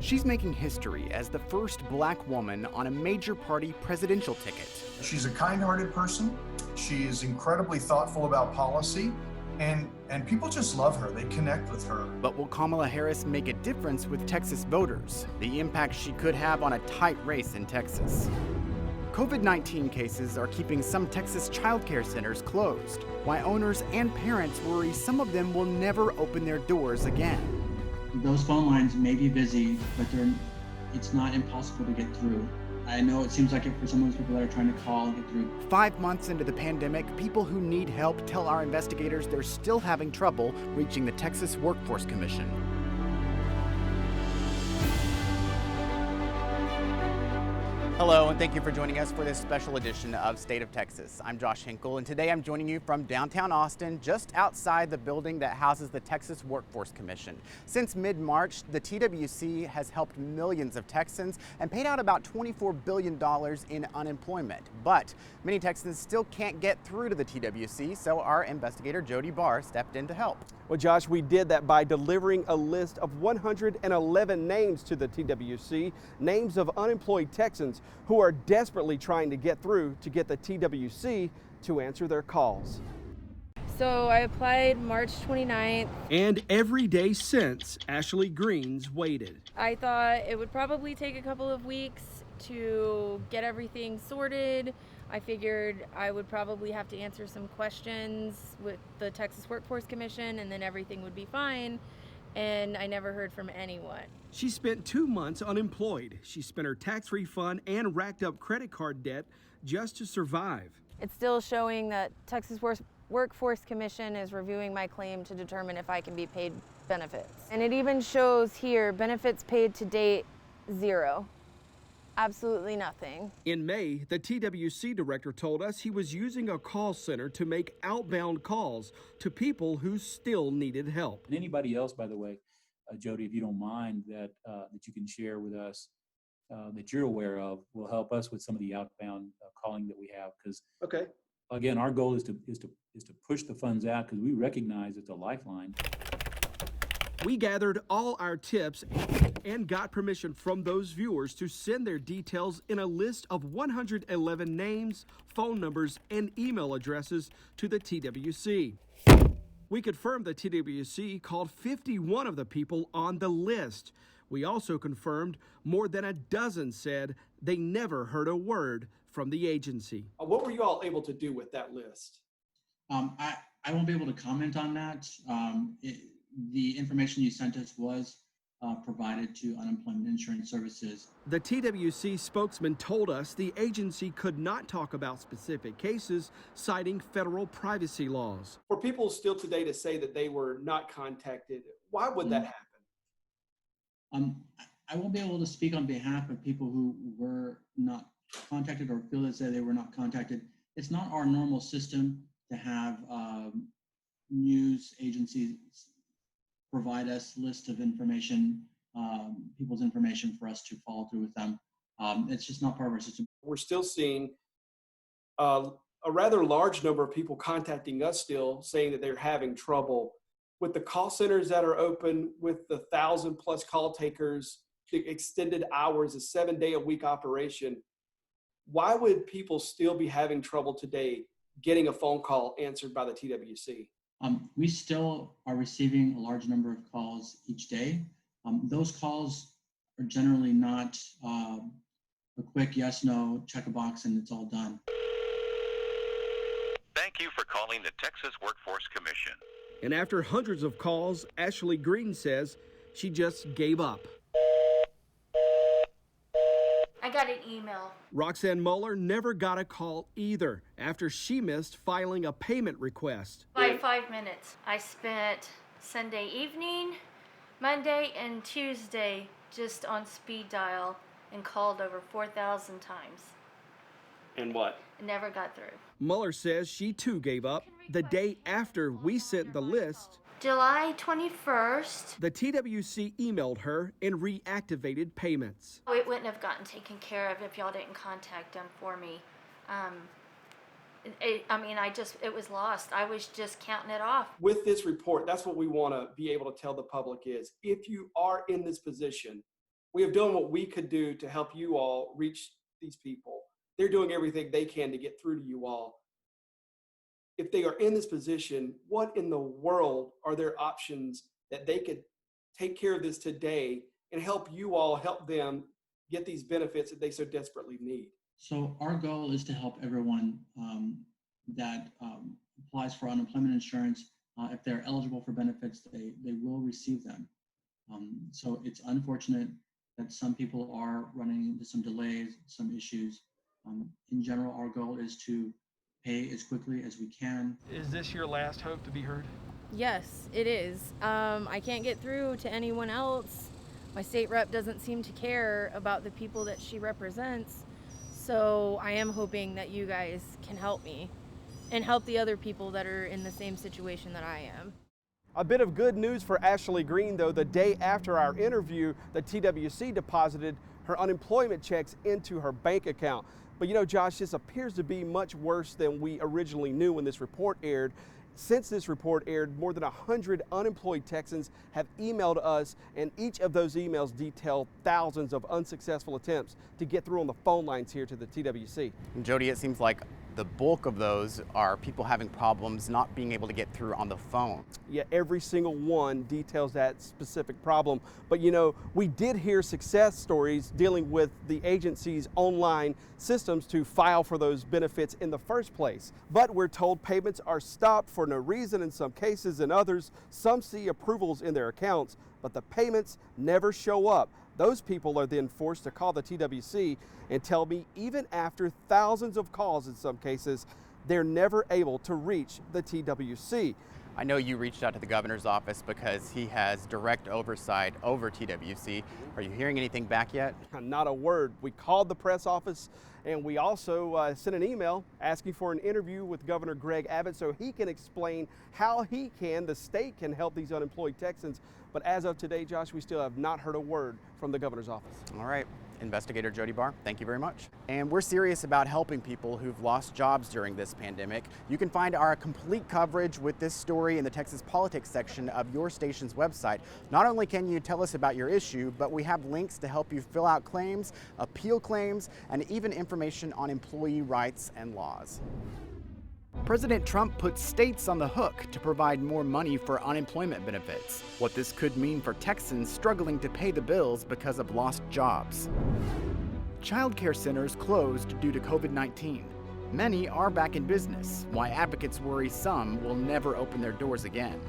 She's making history as the first black woman on a major party presidential ticket. She's a kind-hearted person. She's incredibly thoughtful about policy, and people just love her. They connect with her. But will Kamala Harris make a difference with Texas voters? The impact she could have on a tight race in Texas. COVID-19 cases are keeping some Texas childcare centers closed, while owners and parents worry some of them will never open their doors again. Those phone lines may be busy, but it's not impossible to get through. I know it seems like it for some of those people that are trying to call and get through. 5 months into the pandemic, people who need help tell our investigators they're still having trouble reaching the Texas Workforce Commission. Hello, and thank you for joining us for this special edition of State of Texas. I'm Josh Hinkle, and today I'm joining you from downtown Austin, just outside the building that houses the Texas Workforce Commission. Since mid-March, the TWC has helped millions of Texans and paid out about $24 billion in unemployment. But many Texans still can't get through to the TWC, so our investigator Jody Barr stepped in to help. Well, Josh, we did that by delivering a list of 111 names to the TWC, names of unemployed Texans who are desperately trying to get through to get the TWC to answer their calls. So I applied March 29th. And every day since, Ashley Green's waited. I thought it would probably take a couple of weeks to get everything sorted. I figured I would probably have to answer some questions with the Texas Workforce Commission and then everything would be fine. And I never heard from anyone. She spent 2 months unemployed. She spent her tax refund and racked up credit card debt just to survive. It's still showing that Texas Workforce Commission is reviewing my claim to determine if I can be paid benefits. And it even shows here, benefits paid to date, 0. Absolutely nothing. In May, the TWC director told us he was using a call center to make outbound calls to people who still needed help. And anybody else, by the way, Jody, if you don't mind, that you can share with us that you're aware of will help us with some of the outbound calling that we have. Because again, our goal is to push the funds out because we recognize it's a lifeline. We gathered all our tips and got permission from those viewers to send their details in a list of 111 names, phone numbers, and email addresses to the TWC. We confirmed the TWC called 51 of the people on the list. We also confirmed more than a dozen said they never heard a word from the agency. What were you all able to do with that list? I won't be able to comment on that. The information you sent us was provided to Unemployment Insurance Services. The TWC spokesman told us the agency could not talk about specific cases, citing federal privacy laws. For people still today to say that they were not contacted, why would that happen? I won't be able to speak on behalf of people who were not contacted or feel as though they were not contacted. It's not our normal system to have news agencies provide us lists of information, people's information for us to follow through with them. It's just not part of our system. We're still seeing a rather large number of people contacting us still saying that they're having trouble with the call centers that are open, with the 1,000+ call takers, the extended hours, a 7-day-a-week operation. Why would people still be having trouble today getting a phone call answered by the TWC? We still are receiving a large number of calls each day. Those calls are generally not a quick yes, no, check a box, and it's all done. Thank you for calling the Texas Workforce Commission. And after hundreds of calls, Ashley Green says she just gave up. I got an email. Roxanne Mueller never got a call either after she missed filing a payment request. By 5 minutes. I spent Sunday evening, Monday, and Tuesday just on speed dial and called over 4,000 times. And what? Never got through. Mueller says she too gave up the day after we sent the list. July 21st. The TWC emailed her and reactivated payments. It wouldn't have gotten taken care of if y'all didn't contact them for me. It was lost. I was just counting it off. With this report, that's what we want to be able to tell the public is, if you are in this position We have done what we could do to help you all reach these people. They're doing everything they can to get through to you all. If they are in this position, what in the world are their options that they could take care of this today and help you all help them get these benefits that they so desperately need? So our goal is to help everyone that applies for unemployment insurance. If they're eligible for benefits, they will receive them. So it's unfortunate that some people are running into some delays, some issues. In general, our goal is to pay as quickly as we can. Is this your last hope to be heard? Yes, it is. I can't get through to anyone else. My state rep doesn't seem to care about the people that she represents. So I am hoping that you guys can help me and help the other people that are in the same situation that I am. A bit of good news for Ashley Green, though. The day after our interview, the TWC deposited her unemployment checks into her bank account. But you know, Josh, this appears to be much worse than we originally knew when this report aired. Since this report aired, more than 100 unemployed Texans have emailed us, and each of those emails detail thousands of unsuccessful attempts to get through on the phone lines here to the TWC. And Jody, it seems like the bulk of those are people having problems not being able to get through on the phone. Yeah, every single one details that specific problem. But you know, we did hear success stories dealing with the agency's online systems to file for those benefits in the first place. But we're told payments are stopped for no reason in some cases, and others, some see approvals in their accounts, but the payments never show up. Those people are then forced to call the TWC and tell me even after thousands of calls in some cases, they're never able to reach the TWC. I know you reached out to the governor's office because he has direct oversight over TWC. Are you hearing anything back yet? Not a word. We called the press office, and we also sent an email asking for an interview with Governor Greg Abbott so he can explain how the state can help these unemployed Texans. But as of today, Josh, we still have not heard a word from the governor's office. All right. Investigator Jody Barr, thank you very much. And we're serious about helping people who've lost jobs during this pandemic. You can find our complete coverage with this story in the Texas Politics section of your station's website. Not only can you tell us about your issue, but we have links to help you fill out claims, appeal claims, and even information on employee rights and laws. President Trump put states on the hook to provide more money for unemployment benefits. What this could mean for Texans struggling to pay the bills because of lost jobs. Child care centers closed due to COVID-19. Many are back in business, why advocates worry some will never open their doors again.